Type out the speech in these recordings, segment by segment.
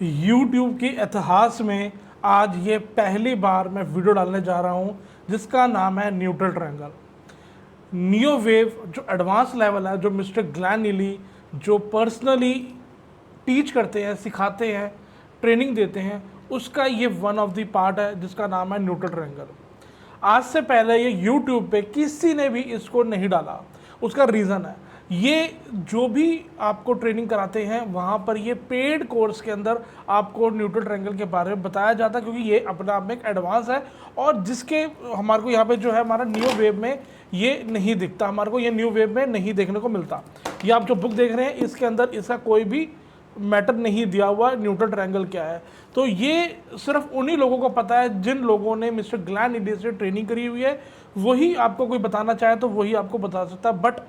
YouTube के इतिहास में आज ये पहली बार मैं वीडियो डालने जा रहा हूँ जिसका नाम है न्यूट्रल ट्रायंगल। नियो वेव जो एडवांस लेवल है, जो मिस्टर ग्लेन लीली जो पर्सनली टीच करते हैं, सिखाते हैं, ट्रेनिंग देते हैं, उसका ये वन ऑफ द पार्ट है जिसका नाम है न्यूट्रल ट्रायंगल। आज से पहले ये YouTube पे किसी ने भी इसको नहीं डाला। उसका रीज़न है, ये जो भी आपको ट्रेनिंग कराते हैं वहाँ पर ये पेड कोर्स के अंदर आपको न्यूट्रल ट्रायंगल के बारे में बताया जाता है, क्योंकि ये अपने आप में एक एडवांस है और जिसके हमारे को यहाँ पे जो है हमारा न्यू वेव में ये नहीं दिखता, हमारे को ये न्यू वेव में नहीं देखने को मिलता। ये आप जो बुक देख रहे हैं इसके अंदर इसका कोई भी मैटर नहीं दिया हुआ न्यूट्रल ट्रायंगल क्या है। तो ये सिर्फ उन्हीं लोगों को पता है जिन लोगों ने मिस्टर ग्लेन लीली से ट्रेनिंग करी हुई है, वही आपको कोई बताना चाहे तो वही आपको बता सकता है। बट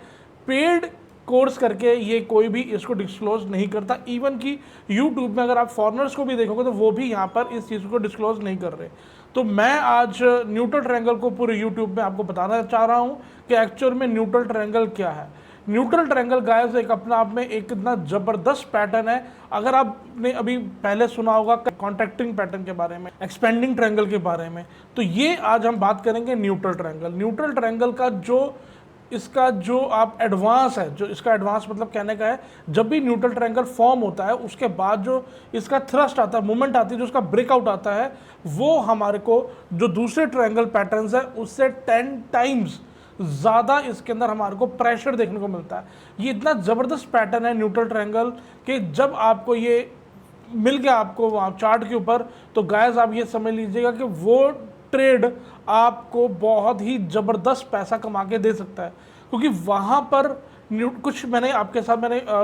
पेड कोर्स करके ये कोई भी इसको डिस्क्लोज नहीं करता। इवन कि यूट्यूब में अगर आप फॉरेनर्स को भी देखोगे तो वो भी यहाँ पर इस चीज़ को डिस्क्लोज नहीं कर रहे। तो मैं आज न्यूट्रल ट्रायंगल को पूरे यूट्यूब में आपको बताना चाह रहा हूँ कि एक्चुअल में न्यूट्रल ट्रायंगल क्या है। न्यूट्रल ट्रायंगल गाइस एक अपना आप में एक इतना ज़बरदस्त पैटर्न है। अगर आपने अभी पहले सुना होगा कॉन्ट्रैक्टिंग पैटर्न के बारे में, एक्सपेंडिंग ट्रायंगल के बारे में, तो ये आज हम बात करेंगे न्यूट्रल ट्रायंगल। न्यूट्रल ट्रायंगल का इसका जो आप एडवांस है, जो इसका एडवांस मतलब कहने का है, जब भी न्यूट्रल ट्रायंगल फॉर्म होता है उसके बाद जो इसका थ्रस्ट आता है, मूवमेंट आती है, जो उसका ब्रेकआउट आता है, वो हमारे को जो दूसरे ट्रायंगल पैटर्न्स है उससे 10 टाइम्स ज़्यादा इसके अंदर हमारे को प्रेशर देखने को मिलता है। ये इतना ज़बरदस्त पैटर्न है न्यूट्रल ट्रायंगल कि जब आपको ये मिल गया आपको वहाँ चार्ट के ऊपर, तो गाइस आप ये समझ लीजिएगा कि वो ट्रेड आपको बहुत ही ज़बरदस्त पैसा कमा के दे सकता है। क्योंकि वहाँ पर कुछ मैंने आपके साथ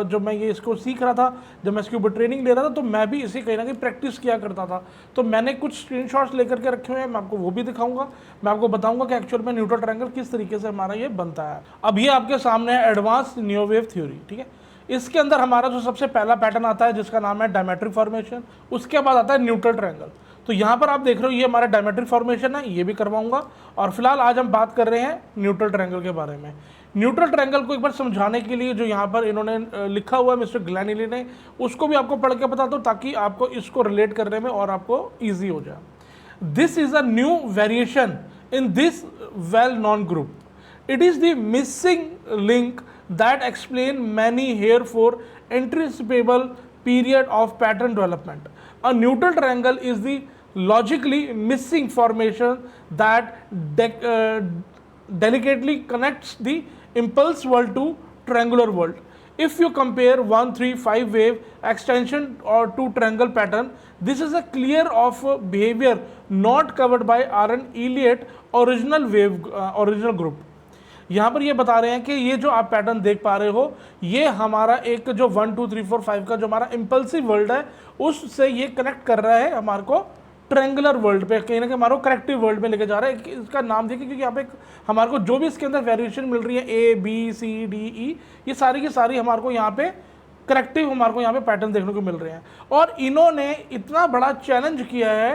जब मैं ये इसको सीख रहा था, जब मैं इसके ऊपर ट्रेनिंग ले रहा था, तो मैं भी इसी कहीं ना कहीं प्रैक्टिस किया करता था। तो मैंने कुछ स्क्रीनशॉट्स लेकर के रखे हुए हैं, मैं आपको वो भी दिखाऊंगा। मैं आपको बताऊंगा कि एक्चुअल में न्यूट्रल ट्रायंगल किस तरीके से हमारा ये बनता है। अब ये आपके सामने है एडवांस नियो वेव थ्योरी, ठीक है। इसके अंदर हमारा जो सबसे पहला पैटर्न आता है जिसका नाम है डायमेट्रिक फॉर्मेशन, उसके बाद आता है न्यूट्रल ट्रायंगल। तो यहाँ पर आप देख रहे हो ये हमारा डायमेट्रिक फॉर्मेशन है, ये भी करवाऊंगा। और फिलहाल आज हम बात कर रहे हैं न्यूट्रल ट्रायंगल के बारे में। न्यूट्रल ट्रायंगल को एक बार समझाने के लिए जो यहाँ पर इन्होंने लिखा हुआ है मिस्टर ग्लेन लीली ने, उसको भी आपको पढ़ के बता दो ताकि आपको इसको रिलेट करने में और आपको ईजी हो जाए। This is a new variation in this well non group. It is the missing link that explain many herefore anticipable period of pattern development. A neutral triangle is the logically missing formation that delicately connects the impulse world to triangular world. If you compare 1, 3, 5 wave extension or to triangle pattern, this is a clear of behavior not covered by RN Elliott original group. यहाँ पर ये बता रहे हैं कि ये जो आप पैटर्न देख पा रहे हो, ये हमारा एक जो 1, 2, 3, 4, 5 का जो हमारा इम्पल्सिव वर्ल्ड है उससे ये कनेक्ट कर रहा है हमारे को ट्रायंगुलर वर्ल्ड पे, कहीं ना कहीं हमारे को करेक्टिव वर्ल्ड में लेके जा रहा है। इसका नाम देखिए क्योंकि यहाँ पे हमारे को जो भी इसके अंदर वेरिएशन मिल रही है A, B, C, D, E, ये सारी की सारी हमारे को यहाँ पे करेक्टिव हमारे को यहाँ पे पैटर्न देखने को मिल रहे हैं। और इन्होंने इतना बड़ा चैलेंज किया है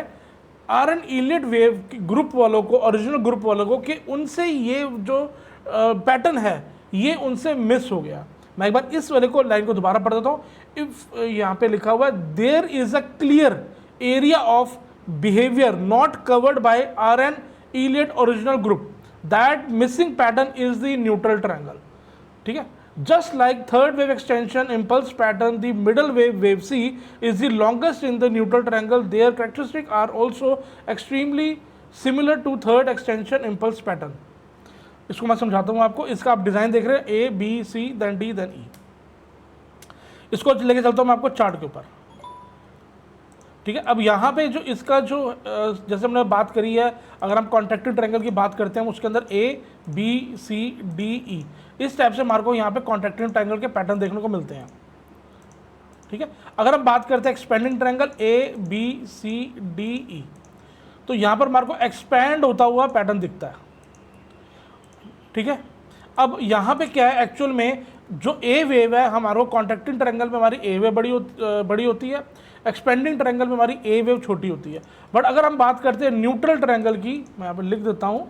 RN Elliott वेव ग्रुप वालों को, ओरिजिनल ग्रुप वालों को, कि उनसे ये जो पैटर्न है ये उनसे मिस हो गया। मैं एक बार इस वाले को लाइन को दोबारा पढ़ देता हूँ। इफ यहाँ पे लिखा हुआ है there is a clear area of behaviour not covered by RN Elliott original group, that missing pattern is the neutral triangle, ठीक है। Just like third wave extension impulse pattern, the middle wave C is the longest in the neutral triangle. Their characteristics are also extremely similar to third extension impulse pattern. इसको मैं समझाता हूँ आपको। इसका आप design देख रहे हैं A, B, C, then D, then E। इसको लेके चलता हूँ मैं आपको चार्ट के ऊपर, ठीक है। अब यहाँ पे जो इसका जो जैसे हमने बात करी है, अगर हम कॉन्ट्रैक्टिव ट्रायंगल की बात करते हैं उसके अंदर A, B, C, D, E इस टाइप से हमारे को यहाँ पे कॉन्ट्रैक्टिव ट्रायंगल के पैटर्न देखने को मिलते हैं, ठीक है। अगर हम बात करते हैं expanding triangle A, B, C, D, E, तो यहाँ पर हमारे को एक्सपैंड होता हुआ पैटर्न दिखता है, ठीक है। अब यहाँ पे क्या है, एक्चुअल में जो ए वेव है हमारे कॉन्ट्रैक्टिंग ट्रायंगल में हमारी ए वेव बड़ी होती है, एक्सपेंडिंग ट्रायंगल में हमारी ए वेव छोटी होती है। बट अगर हम बात करते हैं न्यूट्रल ट्रायंगल की, मैं यहाँ पर लिख देता हूँ,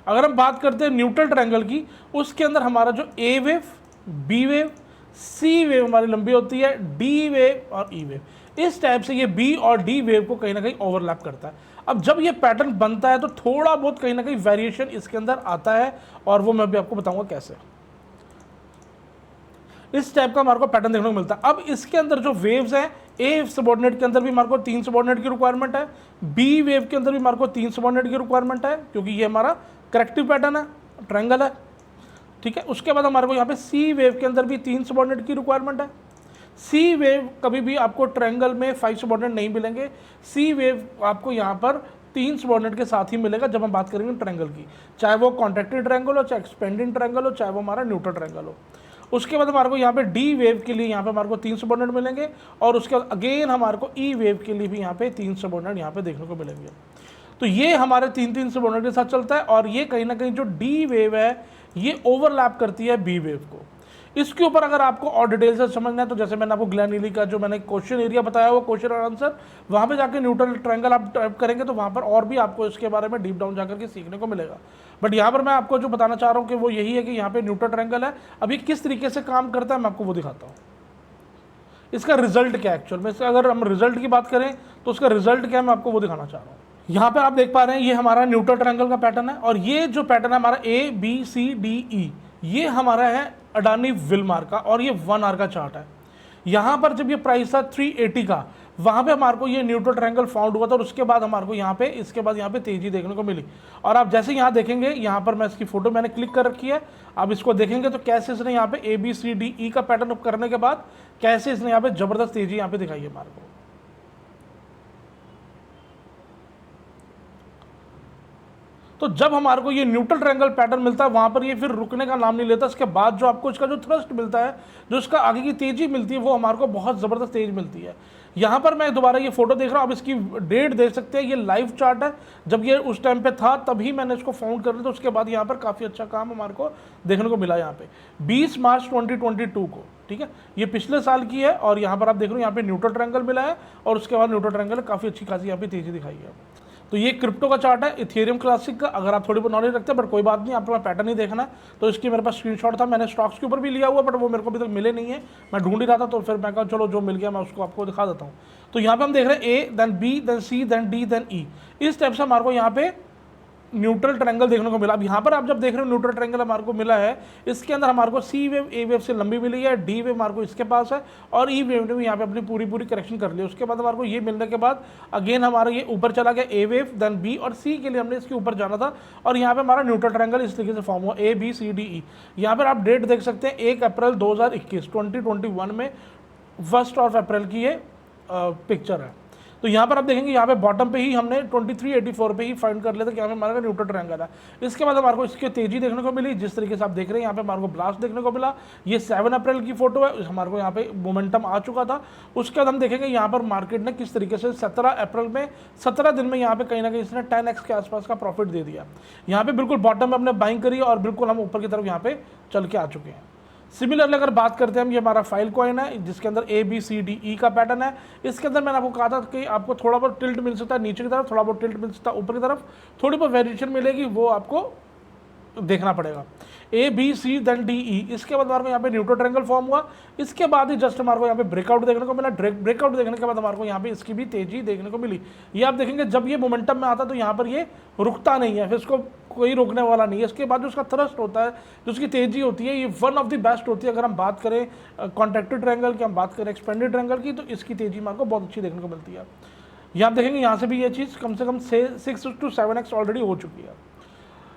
अगर हम बात करते हैं न्यूट्रल ट्रायंगल की, उसके अंदर हमारा जो ए वेव, बी वेव, सी वेव हमारी लंबी होती है, डी वेव और ई वेव। इस टाइप से ये बी और डी वेव को कहीं ना कहीं ओवरलैप करता है। अब जब ये पैटर्न बनता है तो थोड़ा बहुत कहीं ना कहीं वेरिएशन इसके अंदर आता है, और वो मैं भी आपको बताऊंगा कैसे। इस टाइप का हमारे को पैटर्न देखने को मिलता है। अब इसके अंदर जो वेव्स हैं, ए सबऑर्डिनेट के अंदर भी हमारे को 3 सबऑर्डिनेट की रिक्वायरमेंट है, बी वेव के अंदर भी हमारे को 3 सबऑर्डिनेट की रिक्वायरमेंट है, क्योंकि ये हमारा करेक्टिव पैटर्न है, ट्रायंगल है, ठीक है। उसके बाद हमारे को यहाँ पे सी वेव के अंदर भी 3 सबऑर्डिनेट की रिक्वायरमेंट है। सी वेव कभी भी आपको ट्रायंगल में 5 सबऑर्डिनेट नहीं मिलेंगे, सी वेव आपको यहाँ पर 3 सबऑर्डिनेट के साथ ही मिलेगा जब हम बात करेंगे ट्रायंगल की, चाहे वो कॉन्ट्रैक्टेड ट्रायंगल हो, चाहे एक्सपेंडिंग ट्रायंगल हो, चाहे वो हमारा न्यूट्रल ट्रायंगल हो। उसके बाद हमारे को यहाँ पे डी वेव के लिए यहाँ पे हमारे को 3 सबऑर्डिनेट मिलेंगे, और उसके बाद अगेन हमारे को ई वेव के लिए भी यहाँ पे 3 सबऑर्डिनेट यहाँ पे देखने को मिलेंगे। तो ये हमारे 3 सबऑर्डिनेट के साथ चलता है, और ये कहीं ना कहीं जो डी वेव है ये ओवरलैप करती है बी वेव को। इसके ऊपर अगर आपको और डिटेल से समझना है तो जैसे मैंने आपको ग्लैन लीली का जो मैंने क्वेश्चन एरिया बताया वो क्वेश्चन और आंसर, वहाँ पे जाके न्यूट्रल ट्रायंगल आप टाइप करेंगे तो वहाँ पर और भी आपको इसके बारे में डीप डाउन जाकर के सीखने को मिलेगा। बट यहाँ पर मैं आपको जो बताना चाह रहा हूँ कि वो यही है कि यहाँ पे न्यूट्रल ट्रायंगल है, अभी किस तरीके से काम करता है मैं आपको वो दिखाता हूँ। इसका रिजल्ट क्या है एक्चुअल में, अगर हम रिजल्ट की बात करें तो उसका रिजल्ट क्या है मैं आपको वो दिखाना चाह रहा हूँ। यहाँ पे आप देख पा रहे हैं ये हमारा न्यूट्रल ट्रायंगल का पैटर्न है, और ये जो पैटर्न है हमारा ए बी सी डी ई, ये हमारा है अडानी विल्मार का, और ये 1 आवर का चार्ट है। यहाँ पर जब ये प्राइस था 380 का, वहाँ पे हमारे को ये न्यूट्रल ट्रायंगल फाउंड हुआ था, और उसके बाद हमारे को यहाँ पे इसके बाद यहाँ पे तेजी देखने को मिली। और आप जैसे यहाँ देखेंगे, यहाँ पर मैं इसकी फोटो मैंने क्लिक कर रखी है, आप इसको देखेंगे तो कैसे इसने यहाँ पे ए बी सी डी ई का पैटर्न अप करने के बाद कैसे इसने यहाँ पे जबरदस्त तेजी यहाँ पे दिखाई है हमारे को। तो जब हमारे को ये न्यूट्रल ट्रायंगल पैटर्न मिलता है वहाँ पर ये फिर रुकने का नाम नहीं लेता। इसके बाद जो आपको इसका जो थ्रस्ट मिलता है, जो इसका आगे की तेजी मिलती है, वो हमारे को बहुत ज़बरदस्त तेज मिलती है। यहाँ पर मैं दोबारा ये फोटो देख रहा हूँ, अब इसकी डेट देख सकते हैं, ये लाइव चार्ट है, जब ये उस टाइम पे था तभी मैंने इसको फाउंड कर लिया, तो उसके बाद यहाँ पर काफ़ी अच्छा काम हमारे को देखने को मिला। यहाँ पे 20 मार्च 2022 को, ठीक है, ये पिछले साल की है, और यहाँ पर आप देख रहे हो यहाँ पे न्यूट्रल ट्रायंगल मिला है, और उसके बाद न्यूट्रल ट्रायंगल काफ़ी अच्छी खासी यहाँ पे तेजी दिखाई है। तो ये क्रिप्टो का चार्ट है, इथेरियम क्लासिक का। अगर आप थोड़ी बहुत नॉलेज रखते हैं, बट कोई बात नहीं, आपको पैटर्न ही देखना है, तो इसकी मेरे पास स्क्रीनशॉट था, मैंने स्टॉक्स के ऊपर भी लिया हुआ, बट वो मेरे को अभी तक मिले नहीं है, मैं ढूंढ ही रहा था, तो फिर मैं कहा चलो जो मिल गया मैं उसको आपको दिखा देता हूँ। तो यहाँ पे हम देख रहे हैं ए, देन बी, देन सी, देन डी, देन ई, इस टाइप से हमारे को यहाँ पे न्यूट्रल ट्रायंगल देखने को मिला। अब यहाँ पर आप जब देख रहे हो न्यूट्रल ट्रायंगल हमारे को मिला है, इसके अंदर हमारे को सी वेव ए वेव से लंबी मिली है, डी वेव हमारे को इसके पास है, और ई वेव ने भी यहाँ पे अपनी पूरी करेक्शन कर ली। उसके बाद हमारे को ये मिलने के बाद अगेन हमारा ये ऊपर चला गया ए वेव, देन बी, और सी के लिए हमने इसके ऊपर जाना था, और यहाँ पे हमारा न्यूट्रल ट्रायंगल इस तरीके से फॉर्म हुआ, ए बी सी डी ई। यहाँ पर आप डेट देख सकते हैं 1 अप्रैल 2021 में 1 अप्रैल की ये पिक्चर है। तो यहाँ पर आप देखेंगे यहाँ पे बॉटम पे ही हमने 2384 पे ही फाइंड कर लिया था कि यहाँ पे हमारा न्यूट्रल ट्रायंगल है। इसके बाद हमारे को इसकी तेजी देखने को मिली, जिस तरीके से आप देख रहे हैं यहाँ पे हमारे को ब्लास्ट देखने को मिला। ये 7 अप्रैल की फोटो है, हमारे को यहाँ पे मोमेंटम आ चुका था। उसके बाद हम देखेंगे यहाँ पर मार्केट ने किस तरीके से 17 अप्रैल में 17 दिन में यहाँ पे कहीं ना कहीं इसने 10x के आसपास का प्रॉफिट दे दिया। यहाँ पे बिल्कुल बॉटम में हमने बाइंग करी और बिल्कुल हम ऊपर की तरफ यहाँ पे चल के आ चुके हैं। सिमिलरली अगर बात करते हैं हम, ये हमारा फाइल कॉइन है जिसके अंदर ए बी सी डी ई का पैटर्न है। इसके अंदर मैंने आपको कहा था कि आपको थोड़ा बहुत टिल्ट मिल सकता है नीचे की तरफ, थोड़ा बहुत टिल्ट मिल सकता है ऊपर की तरफ, थोड़ी बहुत वेरिएशन मिलेगी, वो आपको देखना पड़ेगा। A B C then D E, इसके बाद हमारे को यहाँ पे न्यूट्रल ट्रायंगल फॉर्म हुआ। इसके बाद ही जस्ट हमारे को यहाँ पे ब्रेकआउट देखने को मिला। ब्रेकआउट देखने के बाद हमारे को यहाँ पे इसकी भी तेजी देखने को मिली। ये आप देखेंगे जब ये मोमेंटम में आता तो यहाँ पर ये रुकता नहीं है, फिर इसको कोई रोकने वाला नहीं है। इसके बाद जो उसका थ्रस्ट होता है, जो उसकी तेजी होती है, ये वन ऑफ द बेस्ट होती है। अगर हम बात करें कॉन्ट्रैक्टेड ट्रायंगल की, हम बात करें एक्सपेंडेड ट्रायंगल की, तो इसकी तेजी हमारे को बहुत अच्छी देखने को मिलती है। यहाँ आप देखेंगे यहाँ से भी ये चीज़ कम से कम 6 to 7x ऑलरेडी हो चुकी है।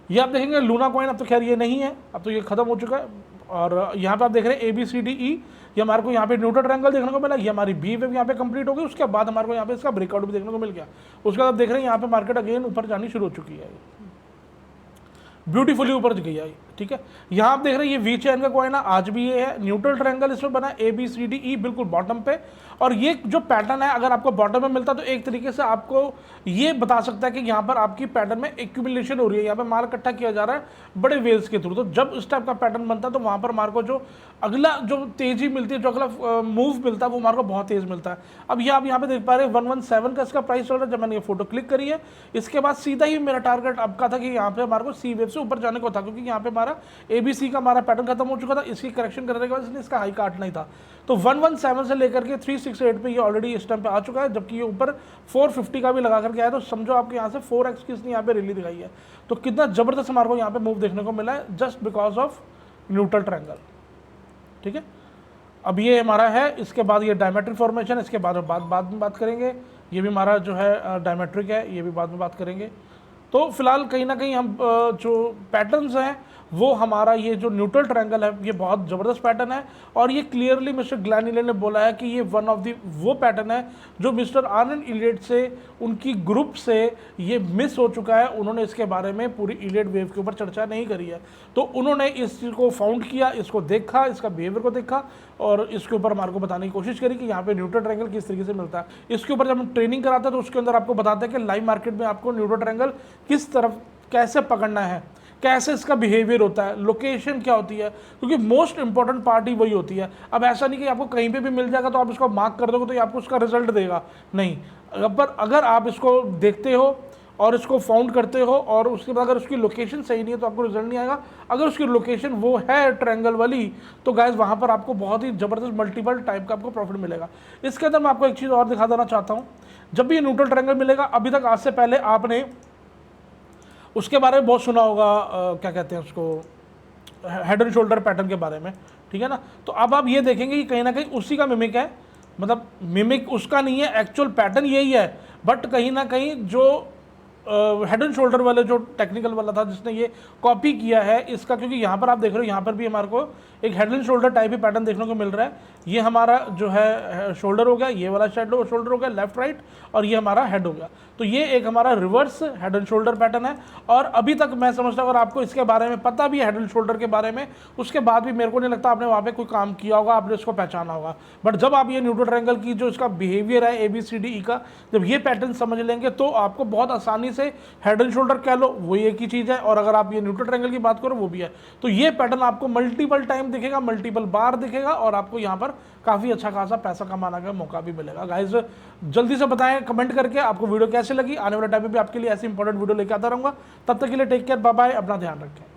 ये आप देखेंगे लूना कॉइन, अब तो खैर ये नहीं है, अब तो ये खत्म हो चुका है। और यहाँ पे आप देख रहे हैं ए बी सी डी ई, ये हमारे को यहाँ पे न्यूट्रल ट्रायंगल देखने को मिला। ये हमारी बी वेव यहाँ पे कंप्लीट हो गई। उसके बाद हमारे को यहाँ पे इसका ब्रेकआउट भी देखने को मिल गया। उसके बाद आप देख रहे हैं यहाँ पे मार्केट अगेन ऊपर जानी शुरू हो चुकी है, ब्यूटीफुली ऊपर गई है, ठीक है। यहाँ आप देख रहे हैं ये वी चैन का कॉइन है, आज भी ये है। न्यूट्रल ट्रायंगल इसमें बना ए बी सी डी ई बिल्कुल बॉटम पे। और ये जो पैटर्न है अगर आपको बॉटम में मिलता तो एक तरीके से आपको ये बता सकता है कि यहाँ पर आपकी पैटर्न में एक्यूमुलेशन हो रही है, यहाँ पे माल इकट्ठा किया जा रहा है बड़े वेल्स के थ्रू। तो जब इस टाइप का पैटर्न बनता है तो वहाँ पर मार्को जो अगला जो तेजी मिलती है, जो अगला मूव मिलता है, वो मार्को बहुत तेज मिलता है। अब ये आप यहाँ पे देख पा रहे हैं 117 का इसका प्राइस चल रहा है जब मैंने ये फोटो क्लिक करी है। इसके बाद सीधा ही मेरा टारगेट अब का था कि यहाँ पे हमारे को सी वेव से ऊपर जाने को था, क्योंकि यहाँ पे हमारा हमारा ABC का हमारा पैटर्न खत्म हो चुका था, इसकी करेक्शन करने के बाद इसने इसका हाई काटना ही था। तो 117 से लेकर के 368 पे ये ऑलरेडी इस टाइम पे आ चुका है, जबकि ये ऊपर 450 का भी लगा करके आया। तो समझो आपके यहाँ से 4x की इसने यहाँ पे रैली दिखाई है। तो कितना जबरदस्त हमारे को यहाँ पे मूव देखने को मिला है just because of neutral triangle. ठीक है, अब ये हमारा है, इसके बाद ये डायमेट्रिक फॉर्मेशन, इसके बाद में बात करेंगे। ये भी हमारा जो है डायमेट्रिक है, ये भी बाद में बात करेंगे। तो फिलहाल कहीं ना कहीं हम जो पैटर्न्स हैं वो हमारा ये जो न्यूट्रल ट्रायंगल है ये बहुत ज़बरदस्त पैटर्न है, और ये क्लियरली मिस्टर ग्लेन इलियट ने बोला है कि ये वन ऑफ दी वो पैटर्न है जो मिस्टर आर्नल्ड इलियट से उनकी ग्रुप से ये मिस हो चुका है। उन्होंने इसके बारे में पूरी इलियट वेव के ऊपर चर्चा नहीं करी है, तो उन्होंने इस चीज़ को फाउंड किया, इसको देखा, इसका बिहेवियर को देखा, और इसके ऊपर हमारे को बताने की कोशिश करी कि यहाँ पे न्यूट्रल ट्रायंगल किस तरीके से मिलता है। इसके ऊपर जब हम ट्रेनिंग कराते हैं तो उसके अंदर आपको बताते हैं कि लाइव मार्केट में आपको न्यूट्रल ट्रायंगल किस तरफ कैसे पकड़ना है, कैसे इसका बिहेवियर होता है, लोकेशन क्या होती है, क्योंकि मोस्ट इंपॉर्टेंट पार्ट ही वही होती है। अब ऐसा नहीं कि आपको कहीं पे भी मिल जाएगा तो आप इसको मार्क कर दोगे तो ये आपको उसका रिजल्ट देगा, नहीं। पर अगर आप इसको देखते हो और इसको फाउंड करते हो और उसके बाद अगर उसकी लोकेशन सही नहीं है तो आपको रिजल्ट नहीं आएगा। अगर उसकी लोकेशन वो है ट्रायंगल वाली तो गाइस वहाँ पर आपको बहुत ही ज़बरदस्त मल्टीपल टाइप का आपको प्रॉफिट मिलेगा। इसके अंदर मैं आपको एक चीज़ और दिखा देना चाहता हूँ, जब भी ये न्यूट्रल ट्रायंगल मिलेगा, अभी तक आज से पहले आपने उसके बारे में बहुत सुना होगा, क्या कहते हैं उसको, हेड एंड शोल्डर पैटर्न के बारे में, ठीक है ना। तो अब आप ये देखेंगे कि कहीं ना कहीं उसी का मिमिक है, मतलब मिमिक उसका नहीं है, एक्चुअल पैटर्न यही है, बट कहीं ना कहीं जो हेड एंड शोल्डर वाले जो टेक्निकल वाला था जिसने ये कॉपी किया है इसका, क्योंकि यहाँ पर आप देख रहे हो यहाँ पर भी हमारे को एक head and shoulder type he pattern देखने को मिल रहा है। ये हमारा जो है शोल्डर हो गया, ये वाला शोल्डर हो गया लेफ्ट राइट, और ये हमारा हेड हो गया। तो ये एक हमारा reverse head and shoulder pattern है, और अभी तक मैं समझता हूँ अगर आपको इसके बारे में पता भी है हेड एंड शोल्डर के बारे में, उसके बाद भी मेरे को नहीं लगता आपने वहाँ पे कोई काम किया होगा, आपने इसको पहचाना होगा। बट जब आप ये न्यूट्रल ट्रायंगल की जो इसका बिहेवियर है ABCDE का, जब ये पैटर्न समझ लेंगे तो आपको बहुत आसानी से हेड एंड शोल्डर कह लो वो एक ही चीज़ है, और अगर आप ये न्यूट्रल ट्रायंगल की बात करो वो भी है। तो ये पैटर्न आपको मल्टीपल टाइम दिखेगा, मल्टीपल बार दिखेगा, और आपको यहाँ पर काफ़ी अच्छा खासा पैसा कमाने का मौका भी मिलेगा। गाइस जल्दी से बताएं कमेंट करके आपको वीडियो कैसे लगी। आने वाले टाइम में भी आपके लिए ऐसी इंपॉर्टेंट वीडियो लेके आता रहूँगा। तब तक के लिए टेक केयर, बाय बाय, अपना ध्यान रखें।